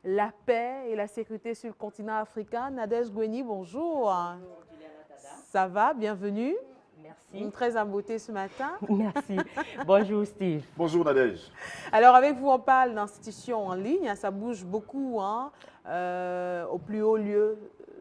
la paix et la sécurité sur le continent africain. Nadège Gweni, bonjour. Bonjour, Juliana Tada. Ça va, bienvenue. Merci. Très en beauté ce matin. Merci. Bonjour, Steve. Bonjour Nadège. Alors avec vous, on parle d'institutions en ligne. Ça bouge beaucoup au plus haut lieu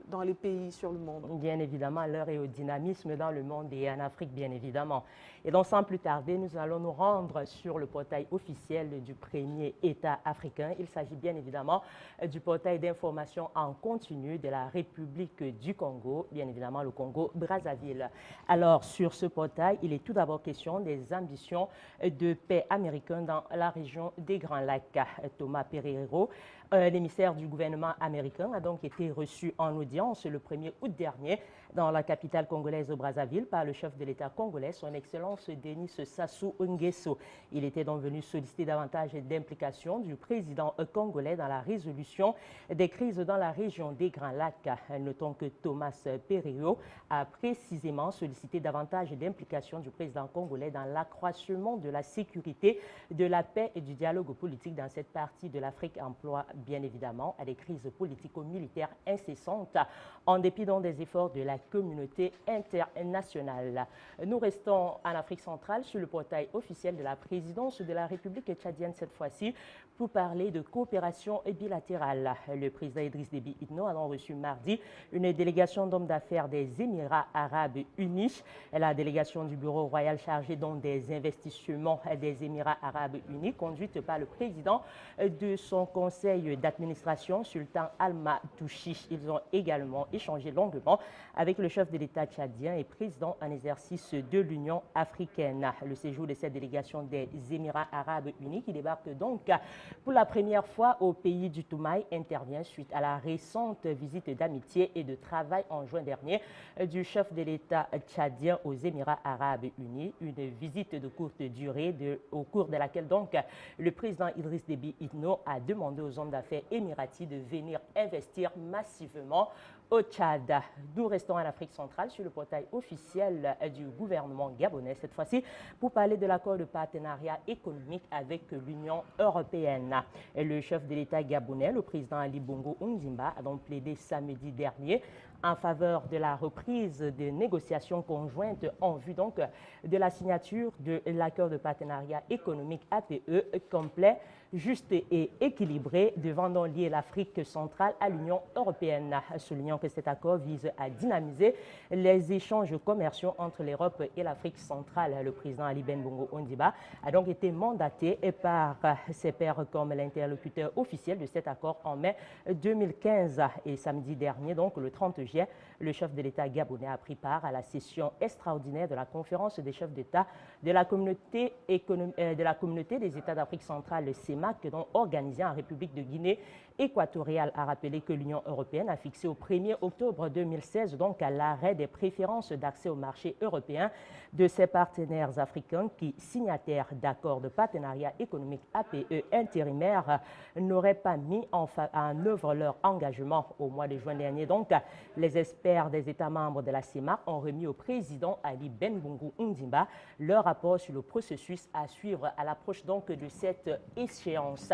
dans les pays sur le monde. Bien évidemment, l'heure est au dynamisme dans le monde et en Afrique, bien évidemment. Et donc, sans plus tarder, nous allons nous rendre sur le portail officiel du premier État africain. Il s'agit bien évidemment du portail d'information en continu de la République du Congo, bien évidemment le Congo-Brazzaville. Alors, sur ce portail, il est tout d'abord question des ambitions de paix américaines dans la région des Grands Lacs. Thomas Pereiro, l'émissaire du gouvernement américain, a donc été reçu en audience le 1er août dernier dans la capitale congolaise Brazzaville par le chef de l'État congolais, son Excellence Denis Sassou Nguesso. Il était donc venu solliciter davantage d'implication du président congolais dans la résolution des crises dans la région des Grands Lacs. Notons que Thomas Pereiro a précisément sollicité davantage d'implication du président congolais dans l'accroissement de la sécurité, de la paix et du dialogue politique dans cette partie de l'Afrique, emploie bien évidemment à des crises politico-militaires incessantes, en dépit donc des efforts de la communauté internationale. Nous restons en Afrique centrale sur le portail officiel de la présidence de la République tchadienne cette fois-ci pour parler de coopération bilatérale. Le président Idriss Déby Itno a donc reçu mardi une délégation d'hommes d'affaires des Émirats arabes unis. La délégation du bureau royal chargée donc des investissements des Émirats arabes unis, conduite par le président de son conseil d'administration, Sultan Al-Matouchi. Ils ont également échangé longuement avec le chef de l'État tchadien et président en exercice de l'Union africaine. Le séjour de cette délégation des Émirats arabes unis, qui débarque donc pour la première fois au pays du Toumaï, intervient suite à la récente visite d'amitié et de travail en juin dernier du chef de l'État tchadien aux Émirats arabes unis. Une visite de courte durée au cours de laquelle donc le président Idriss Déby Itno a demandé aux hommes d'affaires émiratis de venir investir massivement au Tchad. Nous restons en Afrique centrale sur le portail officiel du gouvernement gabonais, cette fois-ci pour parler de l'accord de partenariat économique avec l'Union européenne. Et le chef de l'État gabonais, le président Ali Bongo Ondimba, a donc plaidé samedi dernier en faveur de la reprise des négociations conjointes en vue donc de la signature de l'accord de partenariat économique APE complet, juste et équilibré devant donc lier l'Afrique centrale à l'Union européenne, soulignant que cet accord vise à dynamiser les échanges commerciaux entre l'Europe et l'Afrique centrale. Le président Ali Bongo Ondimba a donc été mandaté par ses pairs comme l'interlocuteur officiel de cet accord en mai 2015. Et samedi dernier, donc le 30 juin, le chef de l'État gabonais a pris part à la session extraordinaire de la conférence des chefs d'État de la communauté des États d'Afrique centrale, le CEMAC, donc organisée en République de Guinée équatoriale, a rappelé que l'Union européenne a fixé au 1er octobre 2016 donc à l'arrêt des préférences d'accès au marché européen de ses partenaires africains qui, signataires d'accords de partenariat économique APE intérimaires, n'auraient pas mis en œuvre leur engagement. Au mois de juin dernier, donc, les experts des États membres de la CEMAC ont remis au président Ali Bongo Ondimba leur rapport sur le processus à suivre à l'approche donc de cette échéance.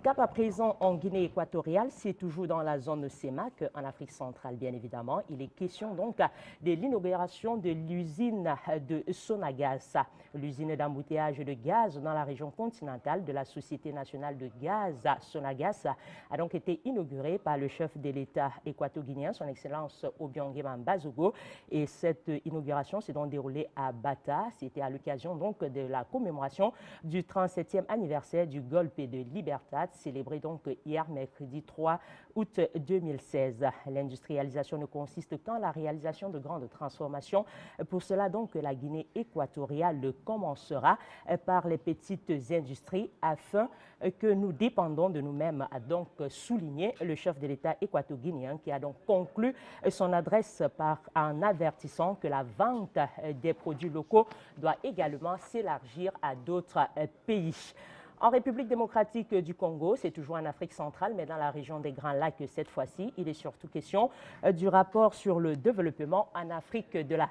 Cap à présent en Guinée équatoriale, c'est toujours dans la zone CEMAC, en Afrique centrale bien évidemment. Il est question donc de l'inauguration de l'usine de Sonagas, l'usine d'embouteillage de gaz dans la région continentale de la Société nationale de gaz Sonagas a donc été inaugurée par le chef de l'État équato-guinéen, son Excellence Obiang Bazogo. Et cette inauguration s'est donc déroulée à Bata. C'était à l'occasion donc de la commémoration du 37e anniversaire du golpe de Libertad, célébré donc hier mercredi 3 août 2016. L'industrialisation ne consiste qu'en la réalisation de grandes transformations. Pour cela donc la Guinée équatoriale commencera par les petites industries afin que nous dépendons de nous-mêmes, a donc souligné le chef de l'État équato-guinéen, qui a donc conclu son adresse en avertissant que la vente des produits locaux doit également s'élargir à d'autres pays. En République démocratique du Congo, c'est toujours en Afrique centrale, mais dans la région des Grands Lacs cette fois-ci, il est surtout question du rapport sur le développement en Afrique de la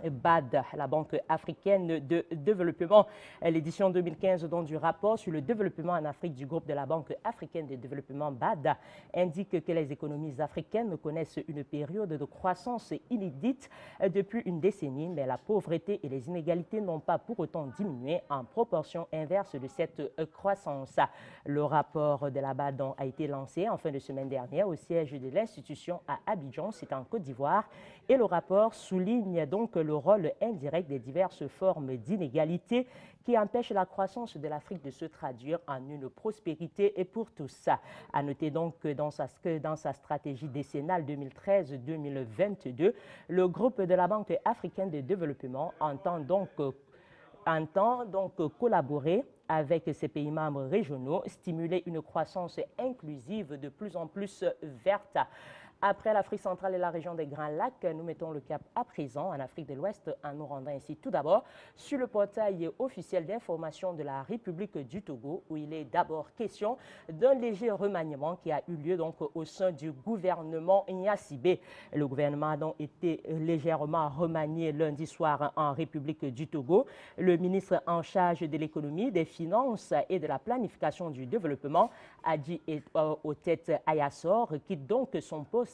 BAD, la Banque africaine de développement. L'édition 2015 donc, du rapport sur le développement en Afrique du groupe de la Banque africaine de développement BAD indique que les économies africaines connaissent une période de croissance inédite depuis une décennie, mais la pauvreté et les inégalités n'ont pas pour autant diminué en proportion inverse de cette croissance. Le rapport de la BAD donc, a été lancé en fin de semaine dernière au siège de l'institution à Abidjan, c'est en Côte d'Ivoire, et le rapport souligne donc le rôle indirect des diverses formes d'inégalité qui empêchent la croissance de l'Afrique de se traduire en une prospérité et pour tous. À noter donc que dans sa stratégie décennale 2013-2022, le groupe de la Banque africaine de développement entend donc collaborer avec ses pays membres régionaux, stimuler une croissance inclusive de plus en plus verte. Après l'Afrique centrale et la région des Grands Lacs, nous mettons le cap à présent en Afrique de l'Ouest en nous rendant ainsi tout d'abord sur le portail officiel d'information de la République du Togo où il est d'abord question d'un léger remaniement qui a eu lieu donc au sein du gouvernement Gnassingbé. Le gouvernement a donc été légèrement remanié lundi soir en République du Togo. Le ministre en charge de l'économie, des finances et de la planification du développement, Adji Otet Ayassor, quitte donc son poste.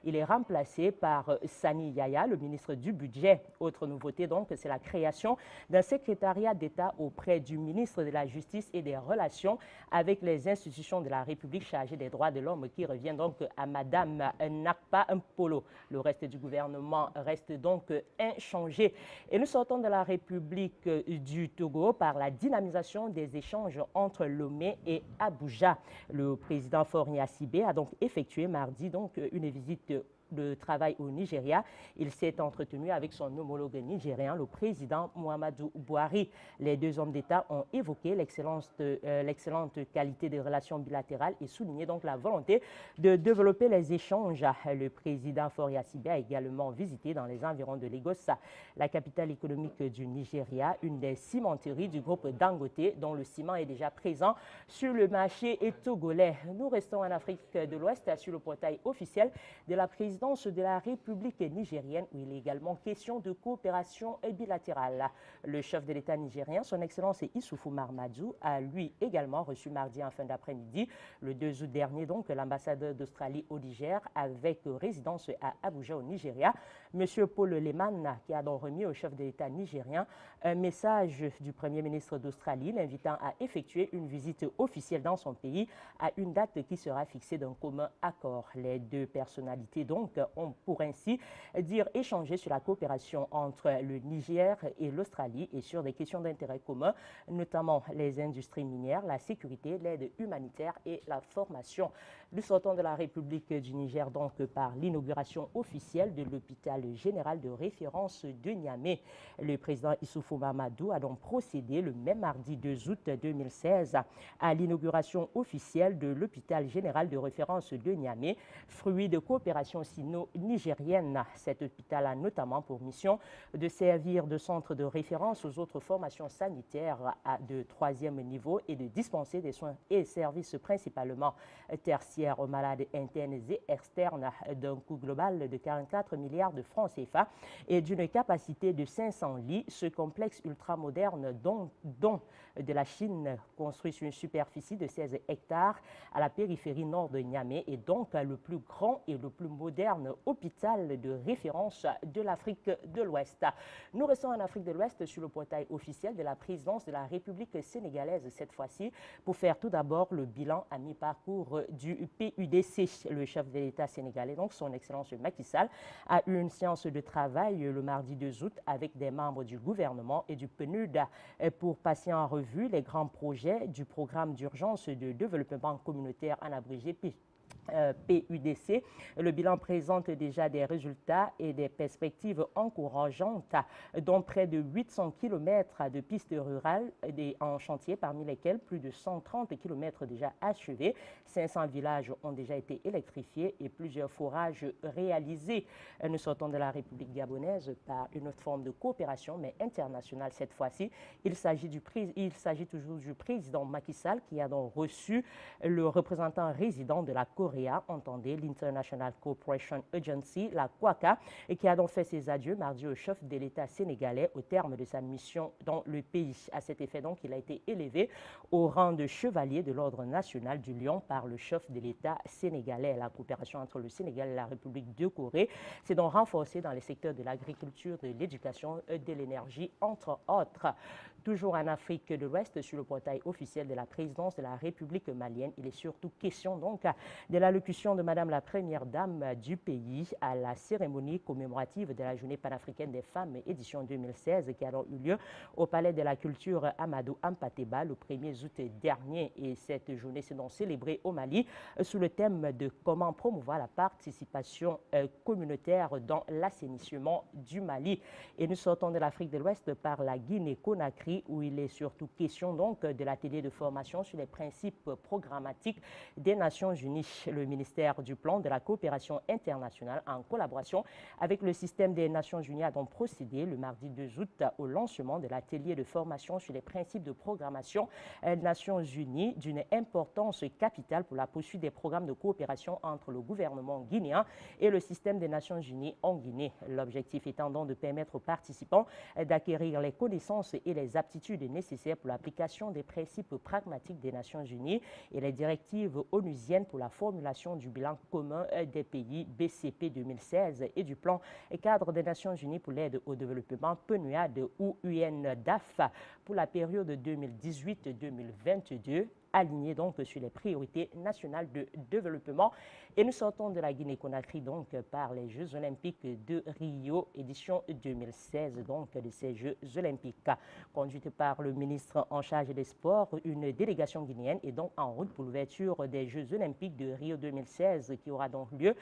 Il est remplacé par Sani Yaya, le ministre du Budget. Autre nouveauté donc, c'est la création d'un secrétariat d'État auprès du ministre de la Justice et des Relations avec les institutions de la République chargées des droits de l'homme qui revient donc à Madame Nakpa Mpolo. Le reste du gouvernement reste donc inchangé. Et nous sortons de la République du Togo par la dynamisation des échanges entre Lomé et Abuja. Le président Faure Gnassingbé a donc effectué mardi donc une visite de travail au Nigeria. Il s'est entretenu avec son homologue nigérien, le président Muhammadu Buhari. Les deux hommes d'État ont évoqué l'excellente qualité des relations bilatérales et souligné donc la volonté de développer les échanges. Le président Faure Gnassingbé a également visité dans les environs de Lagos, la capitale économique du Nigeria, une des cimenteries du groupe Dangote, dont le ciment est déjà présent sur le marché togolais. Nous restons en Afrique de l'Ouest sur le portail officiel de la présidence de la République nigérienne où il est également question de coopération bilatérale. Le chef de l'État nigérien, son Excellence Issoufou Mahamadou, a lui également reçu mardi en fin d'après-midi, le 2 août dernier, donc l'ambassadeur d'Australie au Niger avec résidence à Abuja au Nigeria, M. Paul Lehmann, qui a donc remis au chef de l'État nigérien un message du Premier ministre d'Australie l'invitant à effectuer une visite officielle dans son pays à une date qui sera fixée d'un commun accord. Les deux personnalités donc ont pour ainsi dire échangé sur la coopération entre le Niger et l'Australie et sur des questions d'intérêt commun, notamment les industries minières, la sécurité, l'aide humanitaire et la formation. Nous sortons de la République du Niger donc par l'inauguration officielle de l'hôpital général de référence de Niamey. Le président Issoufou Mahamadou a donc procédé le même mardi 2 août 2016 à l'inauguration officielle de l'hôpital général de référence de Niamey, fruit de coopération sino-nigérienne. Cet hôpital a notamment pour mission de servir de centre de référence aux autres formations sanitaires de 3e niveau et de dispenser des soins et services principalement tertiaires aux malades internes et externes d'un coût global de 44 milliards de francs CFA et d'une capacité de 500 lits. Ce complexe ultramoderne dont de la Chine, construit sur une superficie de 16 hectares à la périphérie nord de Niamey, est donc le plus grand et le plus moderne hôpital de référence de l'Afrique de l'Ouest. Nous restons en Afrique de l'Ouest sur le portail officiel de la présidence de la République sénégalaise cette fois-ci pour faire tout d'abord le bilan à mi-parcours du PUDC. Le chef de l'État sénégalais, donc son Excellence Macky Sall, a eu une séance de travail le mardi 2 août avec des membres du gouvernement et du PNUD pour passer en revue les grands projets du programme d'urgence de développement communautaire en abrégé PUDC. Le bilan présente déjà des résultats et des perspectives encourageantes, dont près de 800 km de pistes rurales en chantier, parmi lesquelles plus de 130 km déjà achevés. 500 villages ont déjà été électrifiés et plusieurs forages réalisés. Nous sortons de la République gabonaise par une autre forme de coopération, mais internationale cette fois-ci. Il s'agit toujours du président Macky Sall qui a donc reçu le représentant résident de la Côte Coréa, entendez l'International Cooperation Agency, la COACA, et qui a donc fait ses adieux mardi au chef de l'État sénégalais au terme de sa mission dans le pays. À cet effet, donc, il a été élevé au rang de chevalier de l'Ordre national du Lion par le chef de l'État sénégalais. La coopération entre le Sénégal et la République de Corée s'est donc renforcée dans les secteurs de l'agriculture, de l'éducation et de l'énergie, entre autres. Toujours en Afrique de l'Ouest, sur le portail officiel de la présidence de la République malienne, il est surtout question donc de l'allocution de Madame la Première Dame du pays à la cérémonie commémorative de la Journée panafricaine des femmes édition 2016 qui a donc eu lieu au Palais de la Culture Amadou Hampâté-Bâ le 1er août dernier. Et cette journée s'est donc célébrée au Mali sous le thème de comment promouvoir la participation communautaire dans l'assainissement du Mali. Et nous sortons de l'Afrique de l'Ouest par la Guinée-Conakry où il est surtout question donc de l'atelier de formation sur les principes programmatiques des Nations Unies. Le ministère du Plan de la coopération internationale, en collaboration avec le système des Nations Unies, a donc procédé le mardi 2 août au lancement de l'atelier de formation sur les principes de programmation des Nations Unies, d'une importance capitale pour la poursuite des programmes de coopération entre le gouvernement guinéen et le système des Nations Unies en Guinée. L'objectif étant donc de permettre aux participants d'acquérir les connaissances et les aptitudes nécessaires pour l'application des principes pragmatiques des Nations Unies et les directives onusiennes pour la formulation du bilan commun des pays BCP 2016 et du plan cadre des Nations Unies pour l'aide au développement PNUAD ou UNDAF pour la période 2018-2022, aligné donc sur les priorités nationales de développement. Et nous sortons de la Guinée-Conakry donc par les Jeux Olympiques de Rio, édition 2016 donc de ces Jeux Olympiques. Conduite par le ministre en charge des Sports, une délégation guinéenne est donc en route pour l'ouverture des Jeux Olympiques de Rio 2016 qui aura donc lieu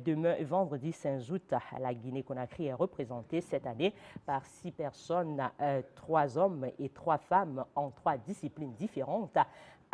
demain vendredi 5 août. La Guinée-Conakry est représentée cette année par 6 personnes, 3 hommes et 3 femmes en 3 disciplines différentes: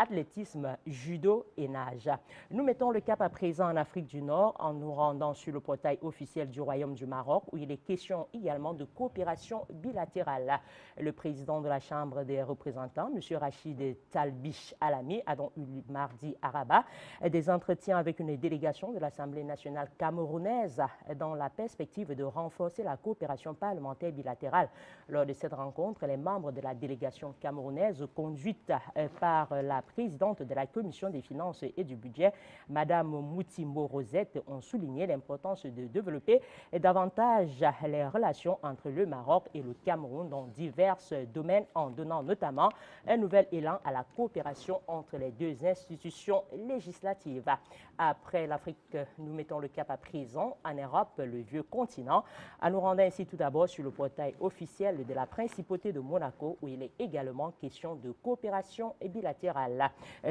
athlétisme, judo et nage. Nous mettons le cap à présent en Afrique du Nord en nous rendant sur le portail officiel du Royaume du Maroc où il est question également de coopération bilatérale. Le président de la Chambre des représentants, M. Rachid Talbish Alami, a donc eu mardi à Rabat des entretiens avec une délégation de l'Assemblée nationale camerounaise dans la perspective de renforcer la coopération parlementaire bilatérale. Lors de cette rencontre, les membres de la délégation camerounaise conduite par la présidente de la Commission des finances et du budget, Mme Moutimbo Rosette, ont souligné l'importance de développer davantage les relations entre le Maroc et le Cameroun dans divers domaines en donnant notamment un nouvel élan à la coopération entre les deux institutions législatives. Après l'Afrique, nous mettons le cap à présent en Europe, le vieux continent, en nous rendant ainsi tout d'abord sur le portail officiel de la Principauté de Monaco où il est également question de coopération bilatérale.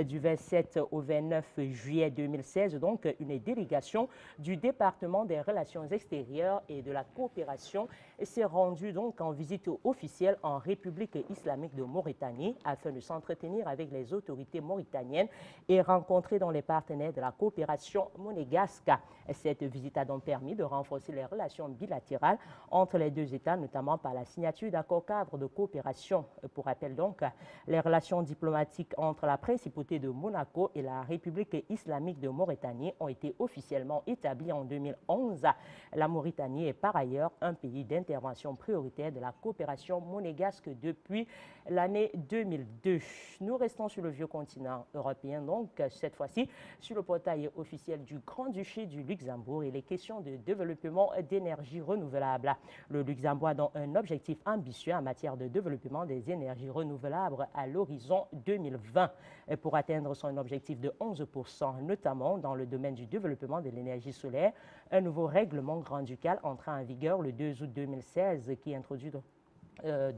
Du 27 au 29 juillet 2016, donc une délégation du département des relations extérieures et de la coopération s'est rendue donc en visite officielle en République islamique de Mauritanie afin de s'entretenir avec les autorités mauritaniennes et rencontrer dans les partenaires de la coopération monégasque. Cette visite a donc permis de renforcer les relations bilatérales entre les deux États, notamment par la signature d'accords cadres de coopération. Pour rappel donc, les relations diplomatiques entre la Principauté de Monaco et la République islamique de Mauritanie ont été officiellement établies en 2011. La Mauritanie est par ailleurs un pays d'intervention prioritaire de la coopération monégasque depuis l'année 2002. Nous restons sur le vieux continent européen, donc cette fois-ci sur le portail officiel du Grand-Duché du Luxembourg et les questions de développement d'énergie renouvelable. Le Luxembourg a donc un objectif ambitieux en matière de développement des énergies renouvelables à l'horizon 2020 pour atteindre son objectif de 11%, notamment dans le domaine du développement de l'énergie solaire. Un nouveau règlement grand-ducal entra en vigueur le 2 août 2016 qui introduit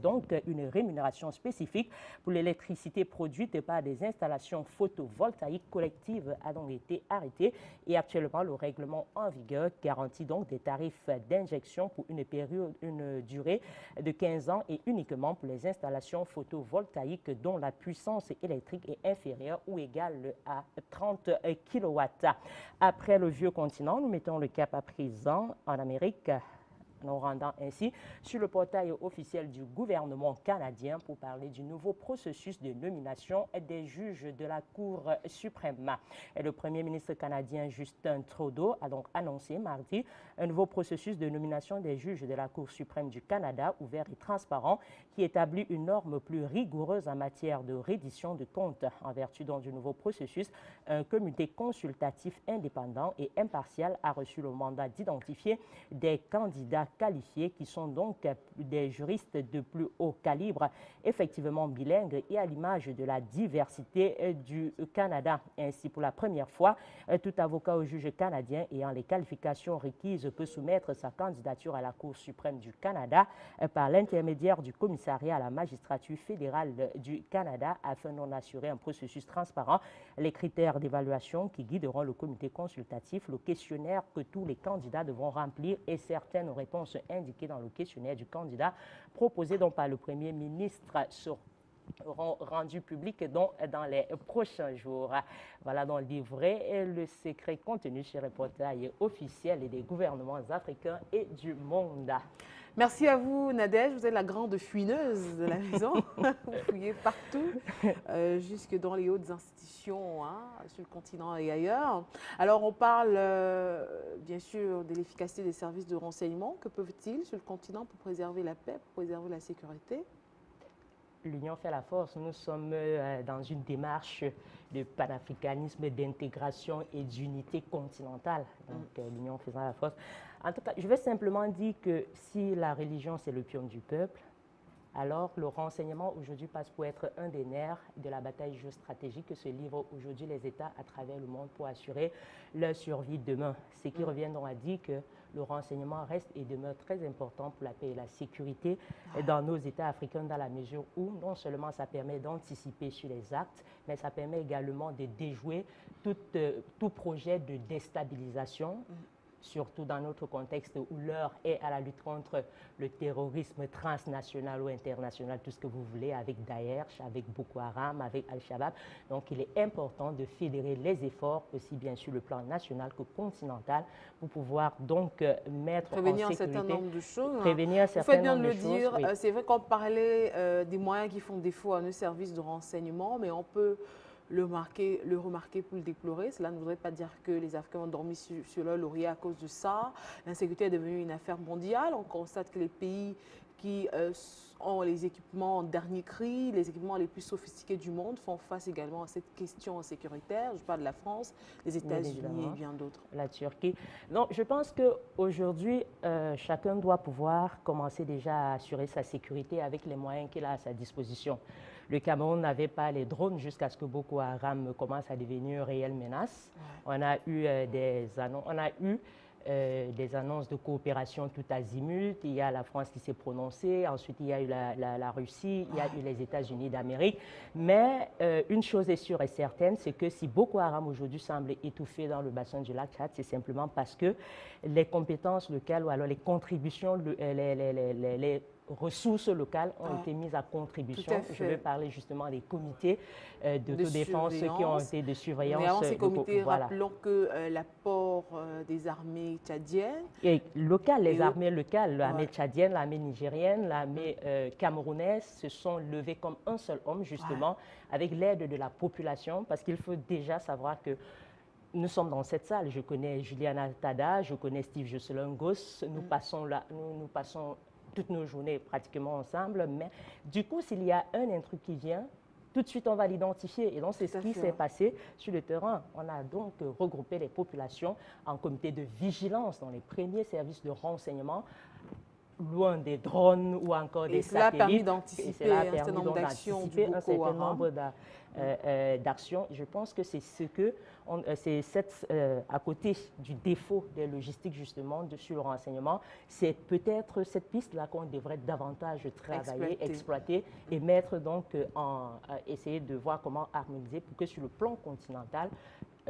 donc une rémunération spécifique pour l'électricité produite par des installations photovoltaïques collectives a donc été arrêté et actuellement le règlement en vigueur garantit donc des tarifs d'injection pour une durée de 15 ans et uniquement pour les installations photovoltaïques dont la puissance électrique est inférieure ou égale à 30 kW. Après le vieux continent, nous mettons le cap à présent en Amérique nous rendant ainsi sur le portail officiel du gouvernement canadien pour parler du nouveau processus de nomination des juges de la Cour suprême. Et le Premier ministre canadien Justin Trudeau a donc annoncé mardi un nouveau processus de nomination des juges de la Cour suprême du Canada, ouvert et transparent, qui établit une norme plus rigoureuse en matière de reddition de comptes. En vertu donc du nouveau processus, un comité consultatif indépendant et impartial a reçu le mandat d'identifier des candidats qualifiés qui sont donc des juristes de plus haut calibre, effectivement bilingues et à l'image de la diversité du Canada. Ainsi, pour la première fois, tout avocat au juge canadien ayant les qualifications requises peut soumettre sa candidature à la Cour suprême du Canada par l'intermédiaire du commissariat à la magistrature fédérale du Canada afin d'en assurer un processus transparent. Les critères d'évaluation qui guideront le comité consultatif, le questionnaire que tous les candidats devront remplir et certaines réponses indiquées dans le questionnaire du candidat proposé donc par le Premier ministre seront rendus publics dans les prochains jours. Voilà donc livré le secret contenu sur les portails officiels et des gouvernements africains et du monde. Merci à vous, Nadège. Vous êtes la grande fouineuse de la maison. Vous fouillez partout, jusque dans les hautes institutions, hein, sur le continent et ailleurs. Alors, on parle bien sûr de l'efficacité des services de renseignement. Que peuvent-ils sur le continent pour préserver la paix, pour préserver la sécurité? L'union fait la force. Nous sommes dans une démarche de panafricanisme, d'intégration et d'unité continentale. Donc, l'union faisant la force. En tout cas, je vais simplement dire que si la religion, c'est le pion du peuple, alors le renseignement aujourd'hui passe pour être un des nerfs de la bataille géostratégique que se livrent aujourd'hui les États à travers le monde pour assurer leur survie demain. Ce qui revient donc à dire que le renseignement reste et demeure très important pour la paix et la sécurité dans nos États africains, dans la mesure où non seulement ça permet d'anticiper sur les actes, mais ça permet également de déjouer tout projet de déstabilisation, surtout dans notre contexte où l'heure est à la lutte contre le terrorisme transnational ou international, tout ce que vous voulez, avec Daesh, avec Boko Haram, avec Al-Shabaab. Donc, il est important de fédérer les efforts, aussi bien sur le plan national que continental, pour pouvoir donc mettre prévenir en sécurité, un certain nombre de choses. prévenir un Vous certain faites bien nombre de le choses, dire. oui. C'est vrai qu'on parlait des moyens qui font défaut à nos services de renseignement, mais on peut le remarquer pour le déplorer. Cela ne voudrait pas dire que les Africains ont dormi sur leur laurier à cause de ça. L'insécurité est devenue une affaire mondiale. On constate que les pays qui ont les équipements en dernier cri, les équipements les plus sophistiqués du monde, font face également à cette question sécuritaire. Je parle de la France, les États-Unis et bien d'autres. La Turquie. Donc, je pense qu'aujourd'hui, chacun doit pouvoir commencer déjà à assurer sa sécurité avec les moyens qu'il a à sa disposition. Le Cameroun n'avait pas les drones jusqu'à ce que Boko Haram commence à devenir une réelle menace. On a eu des annonces de coopération tout azimut. Il y a la France qui s'est prononcée, ensuite il y a eu la Russie, il y a eu les États-Unis d'Amérique. Mais une chose est sûre et certaine, c'est que si Boko Haram aujourd'hui semble étouffé dans le bassin du lac Tchad, c'est simplement parce que les compétences locales ou alors les contributions, les ressources locales ont été mises à contribution. Je vais parler justement des comités d'autodéfense qui ont été de surveillance. Mais avant ces comités, rappelons que l'apport des armées tchadiennes. Et locales, les armées locales, l'armée tchadienne, l'armée nigérienne, l'armée camerounaise se sont levées comme un seul homme, justement, avec l'aide de la population, parce qu'il faut déjà savoir que nous sommes dans cette salle. Je connais Juliana Tada, je connais Steve Jocelyn-Goss. Nous passons toutes nos journées pratiquement ensemble, mais du coup, s'il y a un intrus qui vient, tout de suite, on va l'identifier. Et donc, c'est ce qui s'est passé sur le terrain. On a donc regroupé les populations en comité de vigilance dans les premiers services de renseignement, loin des drones ou encore des satellites. Cela a permis d'anticiper un certain nombre d'actions du Boko Haram. D'actions. Je pense que c'est à côté du défaut des logistiques justement sur le renseignement, c'est peut-être cette piste-là qu'on devrait davantage travailler, exploiter et mettre donc essayer de voir comment harmoniser pour que sur le plan continental,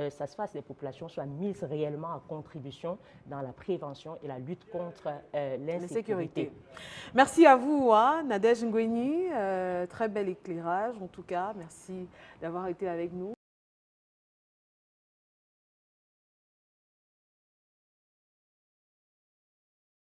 ça se fasse, les populations soient mises réellement en contribution dans la prévention et la lutte contre l'insécurité. Merci à vous, Nadège Ngweni. Très bel éclairage, en tout cas. Merci d'avoir été avec nous.